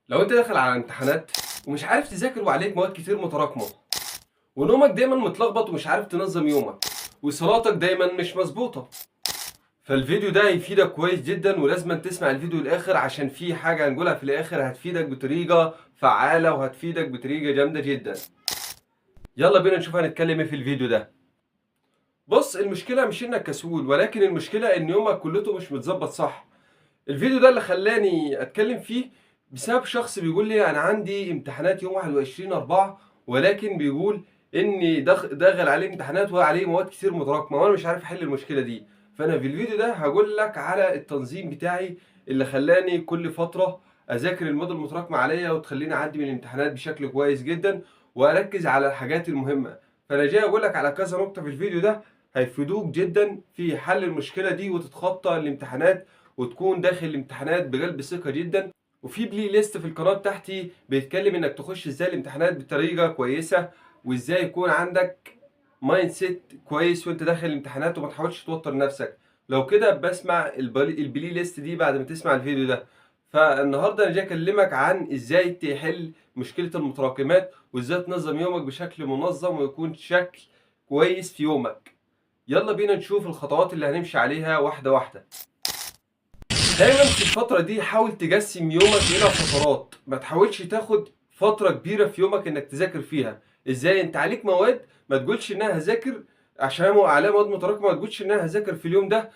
لو انت داخل على امتحانات ومش عارف تذاكر وعليك مواد كتير متراكمة، ونومك دايما متلخبط ومش عارف تنظم يومك، وصلاتك دايما مش مظبوطة، فالفيديو ده هيفيدك كويس جدا ولازم تسمع الفيديو للاخر عشان في حاجة هنقولها في الاخر هتفيدك بطريقة فعالة وهتفيدك بطريقة جامدة جدا. يلا بينا نشوف هنتكلم ايه في الفيديو ده. بص، المشكلة مش انك كسول، ولكن المشكلة ان يومك كلته مش متظبط صح. الفيديو ده اللي خلاني اتكلم فيه بسبب شخص بيقول لي انا عندي امتحانات يوم 21/4، ولكن بيقول اني داخل عليه امتحانات وعليه مواد كتير متراكمه وانا مش عارف احل المشكله دي. فانا في الفيديو ده هقول لك على التنظيم بتاعي اللي خلاني كل فتره اذاكر المواد المتراكمه عليا وتخليني اعدي من الامتحانات بشكل كويس جدا واركز على الحاجات المهمه. فانا جاي اقول لك على كذا نقطه في الفيديو ده هيفيدوك جدا في حل المشكله دي وتتخطى الامتحانات وتكون داخل الامتحانات بقلب ثقة جدا. وفي بلاي ليست في القناة بتاعتي بيتكلم انك تخش ازاي الامتحانات بطريقة كويسة، وازاي يكون عندك مايند سيت كويس وانت داخل الامتحانات وما تحاولش توتر نفسك. لو كده بسمع البلاي ليست دي بعد ما تسمع الفيديو ده. فالنهارده انا جاي اكلمك عن ازاي تحل مشكلة المتراكمات وازاي تنظم يومك بشكل منظم ويكون شكل كويس في يومك. يلا بينا نشوف الخطوات اللي هنمشي عليها واحدة واحدة. دايما في الفترة دي حاول تقسم يومك إلى فترات، ما تحاولش تاخد فترة كبيرة في يومك إنك تذاكر فيها. إزاي؟ أنت عليك مواد، ما تقولش إن أنا هذاكر عشان هو عليها مواد متراكمة، ما تقولش إن أنا هذاكر في اليوم ده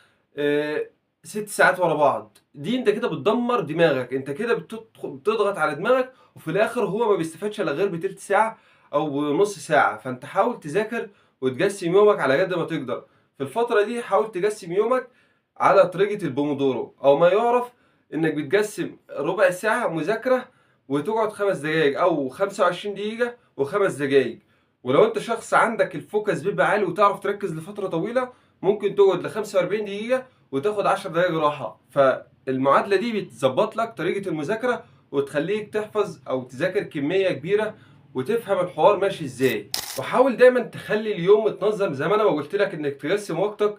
6 ساعات ورا بعض. دي أنت كده بتدمر دماغك، أنت كده بتضغط على دماغك وفي الآخر هو ما بيستفادش إلا غير بتلت ساعة أو بنص ساعة. فأنت حاول تذاكر وتقسم يومك على قد ما تقدر. في الفترة دي حاول تقسم يومك على طريقة البومودورو أو ما يعرف إنك بتقسم ربع ساعة مذاكرة وتقعد 5 دقايق أو 25 دقيقة و5 دقايق. ولو أنت شخص عندك الفوكس بيبقى عالي وتعرف تركز لفترة طويلة ممكن تقعد ل45 دقيقة وتاخد 10 دقايق راحة. فالمعادلة دي بتظبط لك طريقة المذاكرة وتخليك تحفظ أو تذاكر كمية كبيرة وتفهم الحوار ماشي إزاي. وحاول دايما تخلي اليوم متنظم زي ما أنا ما قلت لك إنك تقسم وقتك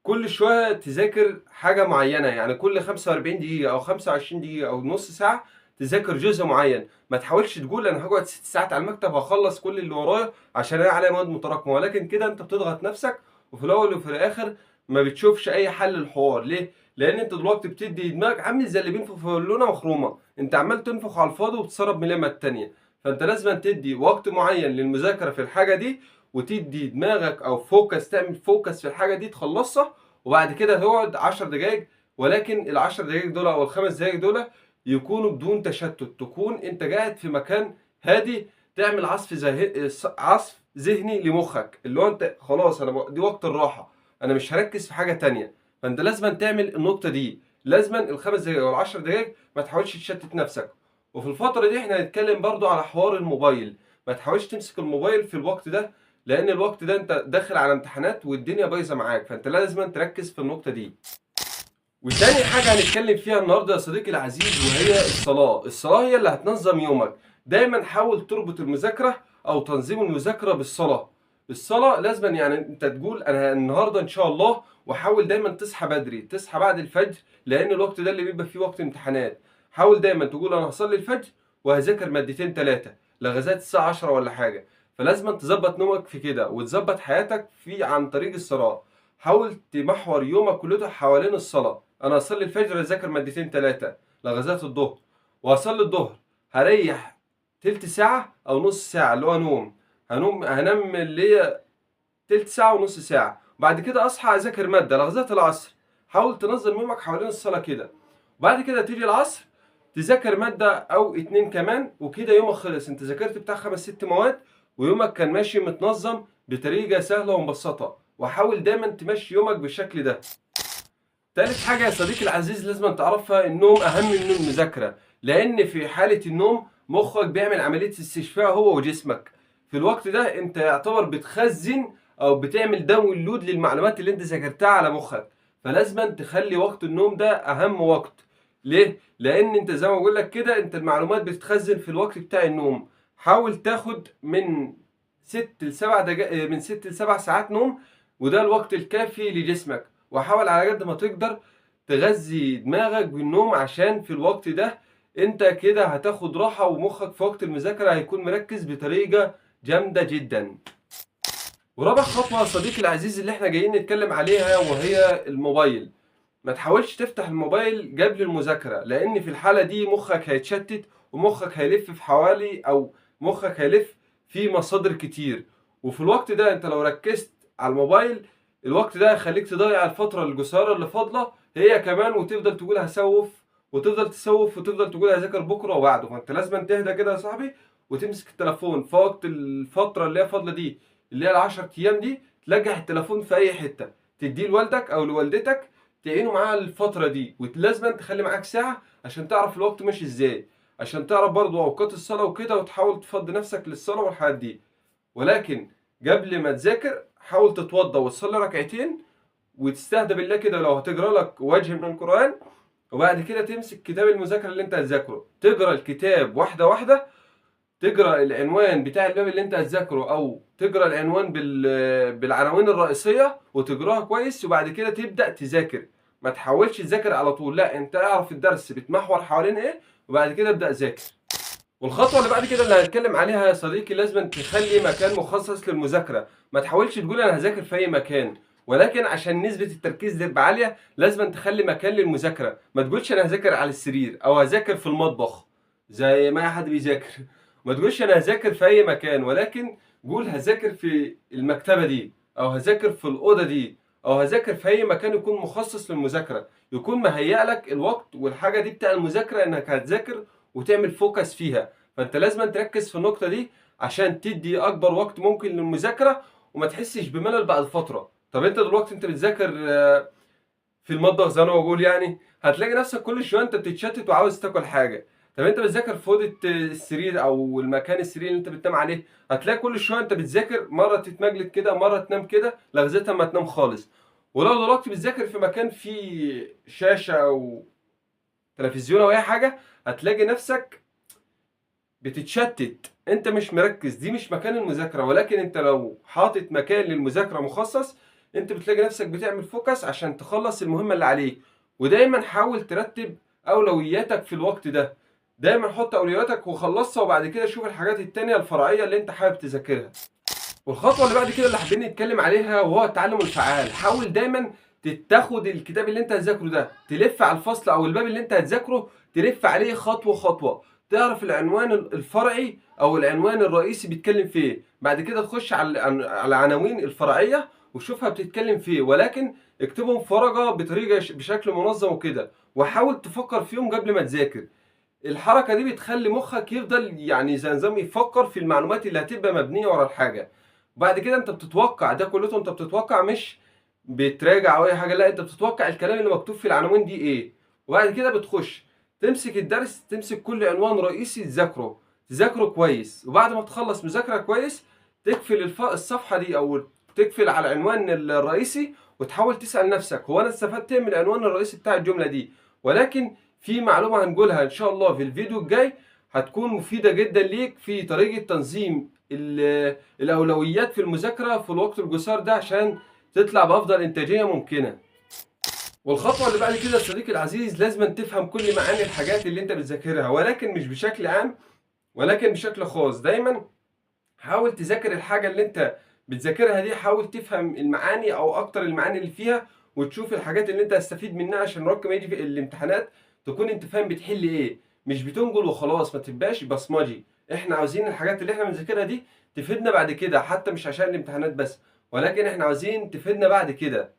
كل شوية تذاكر حاجة معينة، يعني كل 45 دقيقة أو 25 دقيقة أو نص ساعة تذاكر جزء معين. ما تحاولش تقول أنا هقعد 6 ساعات على المكتب وهخلص كل اللي ورايا عشان أنا عليا مواد متراكمة، ولكن كده أنت بتضغط نفسك وفي الأول وفي الآخر ما بتشوفش أي حل للحوار. ليه؟ لأن أنت دلوقتي بتدي دماغك عامل زي اللي بينفخ في بالونة مخرومة، أنت عمال تنفخ على الفاضي وبتسرب من اليمة التانية. فأنت لازم تدي وقت معين للمذاكرة في الحاجة دي وتدي دماغك أو فوكس، تعمل فوكس في الحاجة دي تخلصها، وبعد كده تقعد 10 دقايق. ولكن ال10 دقايق دول او ال5 دقايق دول يكونوا بدون تشتت، تكون انت قاعد في مكان هادي تعمل عصف ذهني لمخك، اللي هو انت خلاص انا دي وقت الراحة، انا مش هركز في حاجة تانية. فانت لازم تعمل النقطة دي، لازم ال5 دقايق او ال10 دقايق ما تحاولش تشتت نفسك. وفي الفترة دي احنا هنتكلم برضو على حوار الموبايل. ما تحاولش تمسك الموبايل في الوقت ده، لان الوقت ده انت داخل على امتحانات والدنيا بايظه معاك، فانت لازم تركز في النقطه دي. وتاني حاجه هنتكلم فيها النهارده يا صديقي العزيز وهي الصلاه هي اللي هتنظم يومك. دايما حاول تربط المذاكره او تنظيم المذاكره بالصلاه. الصلاه لازم يعني انت تقول انا النهارده ان شاء الله، وحاول دايما تصحى بدري، تصحى بعد الفجر، لان الوقت ده اللي بيبقى فيه وقت امتحانات. حاول دايما تقول انا هصلي الفجر وهذاكر مادتين ثلاثه لغايه الساعه 10 ولا حاجه. فلازم تظبط نومك في كده وتظبط حياتك في عن طريق الصلاة. حاول تمحور يومك كله حوالين الصلاة. انا هصلي الفجر اذاكر مادتين ثلاثة لغاية الظهر، وهصلي الظهر هريح تلت ساعة او نص ساعة اللي هو نوم، هنام اللي هي تلت ساعة ونص ساعة، بعد كده اصحى اذاكر مادة لغاية العصر. حاول تنظم يومك حوالين الصلاة كده. وبعد كده تيجي العصر تذاكر مادة أو اتنين كمان، وكده يومك خلص، أنت ذاكرت بتاع 5 6 مواد ويومك كان ماشي متنظم بطريقة سهلة ومبسطة. وحاول دايما تمشي يومك بالشكل ده. تالت حاجة يا صديقي العزيز لازم تعرفها، النوم أهم من المذاكرة، لأن في حالة النوم مخك بيعمل عملية استشفاء هو وجسمك. في الوقت ده أنت يعتبر بتخزن أو بتعمل داونلود للمعلومات اللي أنت ذاكرتها على مخك. فلازم تخلي وقت النوم ده أهم وقت. ليه؟ لأن أنت زي ما بقول لك كده أنت المعلومات بتتخزن في الوقت بتاع النوم. حاول تاخد من 6 ل7 دقائق، من 6 ل7 ساعات نوم، وده الوقت الكافي لجسمك. وحاول على قد ما تقدر تغذي دماغك بالنوم عشان في الوقت ده انت كده هتاخد راحة، ومخك في وقت المذاكرة هيكون مركز بطريقة جامدة جدا. ورابع خطوة يا صديقي العزيز اللي احنا جايين نتكلم عليها وهي الموبايل. ما تحاولش تفتح الموبايل قبل المذاكرة، لان في الحالة دي مخك هيتشتت، ومخك هيلف في حوالي، او مخك هيلف في مصادر كتير. وفي الوقت ده انت لو ركزت على الموبايل، الوقت ده هيخليك تضيع الفترة القصيرة اللي فاضلة هي كمان، وتفضل تقول هسوف، وتفضل تسوف، وتفضل تقول هذاكر بكرة وبعده. فانت لازم تهدى كده يا صاحبي، وتمسك التليفون في وقت الفترة اللي هي فاضلة دي، اللي هي ال10 ايام دي. تلجح التليفون في اي حتة، تديه لوالدك او لوالدتك تعينوا معاها الفترة دي. ولازم تخلي معاك ساعة عشان تعرف الوقت ماشي ازاي، عشان تعرف برضو اوقات الصلاة وكده، وتحاول تفضي نفسك للصلاة والحاجات دي. ولكن قبل ما تذاكر حاول تتوضى وتصلي ركعتين، وتستهدى بالله كده لو هتقرا لك وجه من القرآن. وبعد كده تمسك كتاب المذاكرة اللي انت هتذاكره، تقرا الكتاب واحدة واحدة، تقرا العنوان بتاع الباب اللي انت هتذاكره، او تقرا العنوان بالعناوين الرئيسيه وتقراها كويس، وبعد كده تبدا تذاكر. ما تحاولش تذاكر على طول، لا، انت اعرف الدرس بيتمحور حوالين ايه، وبعد كده ابدا ذاكر. والخطوه اللي بعد كده اللي هنتكلم عليها يا صديقي، لازم تخلي مكان مخصص للمذاكره. ما تحاولش تقول انا هذاكر في اي مكان، ولكن عشان نسبه التركيز تبقى عاليه لازم تخلي مكان للمذاكره. ما تقولش انا هذاكر على السرير او هذاكر في المطبخ زي ما اي حد بيذاكر. ما تقولش انا هذاكر في اي مكان، ولكن قول هذاكر في المكتبه دي، او هذاكر في الاوضه دي، او هذاكر في اي مكان يكون مخصص للمذاكره، يكون مهيأ لك الوقت والحاجه دي بتاع المذاكره انك هتذاكر وتعمل فوكس فيها. فانت لازم تركز في النقطه دي عشان تدي اكبر وقت ممكن للمذاكره، وما تحسش بملل بعد فتره. طب انت دلوقتي انت بتذاكر في المطبخ زي ما انا بقول يعني، هتلاقي نفسك كل شويه انت بتتشتت وعاوز تاكل حاجه. طب انت بتذاكر في اوضه السرير او المكان السرير اللي انت بتنام عليه، هتلاقي كل شويه انت بتذاكر، مره تتمجلد كده، مره تنام كده لغايه ما تنام خالص. ولو دلوقتي بتذاكر في مكان فيه شاشه او تلفزيون او اي حاجه، هتلاقي نفسك بتتشتت، انت مش مركز. دي مش مكان المذاكره. ولكن انت لو حاطط مكان للمذاكره مخصص، انت بتلاقي نفسك بتعمل فوكس عشان تخلص المهمه اللي عليك. ودايما حاول ترتب اولوياتك في الوقت ده. دايما حط اولوياتك وخلصها، وبعد كده شوف الحاجات التانية الفرعيه اللي انت حابب تذاكرها. والخطوه اللي بعد كده اللي حابين نتكلم عليها وهو التعلم الفعال. حاول دايما تاخد الكتاب اللي انت هتذاكره ده، تلف على الفصل او الباب اللي انت هتذاكره، تلف عليه خطوه خطوه، تعرف العنوان الفرعي او العنوان الرئيسي بيتكلم في ايه. بعد كده تخش على العناوين الفرعيه وشوفها بتتكلم في ايه، ولكن اكتبهم في ورقه بطريقه بشكل منظم وكده، وحاول تفكر فيهم قبل ما تذاكر. الحركه دي بتخلي مخك يفضل يعني زي نظام يفكر في المعلومات اللي هتبقى مبنيه ورا الحاجه. وبعد كده انت بتتوقع ده كله، انت بتتوقع مش بتراجع او اي حاجه، لا، انت بتتوقع الكلام اللي مكتوب في العناوين دي ايه. وبعد كده بتخش تمسك الدرس، تمسك كل عنوان رئيسي تذاكره كويس. وبعد ما تخلص مذاكره كويس، تقفل الصفحه دي او تقفل على العنوان الرئيسي، وتحاول تسأل نفسك هو انا استفدت ايه من العنوان الرئيسي بتاع الجمله دي. ولكن في معلومه هنقولها ان شاء الله في الفيديو الجاي هتكون مفيده جدا ليك في طريقه تنظيم الاولويات في المذاكره في الوقت القصير ده، عشان تطلع بافضل انتاجيه ممكنه. والخطوه اللي بعد كده يا صديقي العزيز، لازم تفهم كل معاني الحاجات اللي انت بتذاكرها، ولكن مش بشكل عام، ولكن بشكل خاص. دايما حاول تذاكر الحاجه اللي انت بتذاكرها دي، حاول تفهم المعاني او اكتر المعاني اللي فيها، وتشوف الحاجات اللي انت هتستفيد منها، عشان وقت ما يجي في الامتحانات تكون انت فاهم بتحل ايه، مش بتنقل وخلاص. ما تبقاش بصمجي. احنا عاوزين الحاجات اللي احنا بنذاكرها دي تفيدنا بعد كده، حتى مش عشان الامتحانات بس، ولكن احنا عاوزين تفيدنا بعد كده.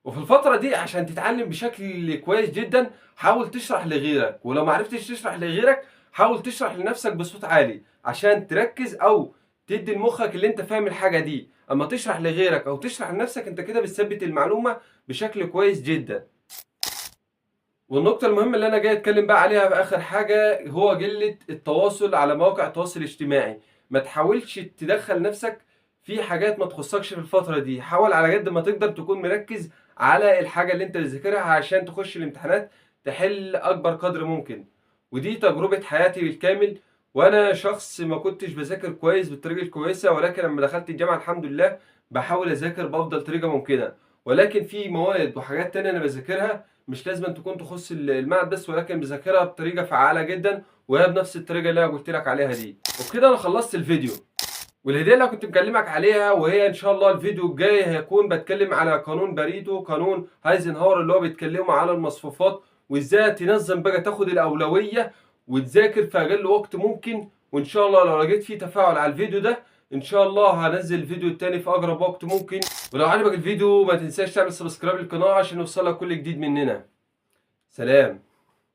وفي الفترة دي عشان تتعلم بشكل كويس جدا، حاول تشرح لغيرك. ولو ما عرفتش تشرح لغيرك، حاول تشرح لنفسك بصوت عالي عشان تركز، او تدي لمخك اللي انت فاهم الحاجة دي. اما تشرح لغيرك او تشرح لنفسك، انت كده بتثبت المعلومة بشكل كويس جدا. والنقطة المهمة اللي انا جاي اتكلم بقى عليها في اخر حاجة، هو قلة التواصل على مواقع التواصل الاجتماعي. ما تحاولش تدخل نفسك في حاجات ما تخصكش في الفترة دي. حاول على قد ما تقدر تكون مركز على الحاجة اللي انت بتذاكرها عشان تخش الامتحانات تحل اكبر قدر ممكن. ودي تجربة حياتي بالكامل. وانا شخص ما كنتش بذاكر كويس بالطريقة الكويسة، ولكن لما دخلت الجامعة الحمد لله بحاول اذاكر بافضل طريقة ممكنة. ولكن في مواد وحاجات تانية انا بذاكرها مش لازم أن تكون تخص المعهد بس، ولكن بذاكرها بطريقة فعالة جدا، وهي بنفس الطريقة اللي أنا قلت لك عليها دي. وبكده أنا خلصت الفيديو. والهدية اللي كنت مكلمك عليها، وهي ان شاء الله الفيديو الجاي هيكون بتكلم على قانون باريتو، قانون هايزنهاور اللي هو بيتكلموا على المصفوفات، وازاي تنظم بقى تاخد الاولوية وتذاكر في اقل وقت ممكن. وان شاء الله لو لقيت فيه تفاعل على الفيديو ده ان شاء الله هنزل الفيديو التاني في اقرب وقت ممكن. ولو عجبك الفيديو ما تنساش تعمل سبسكرايب للقناة عشان يوصلك كل جديد مننا. سلام.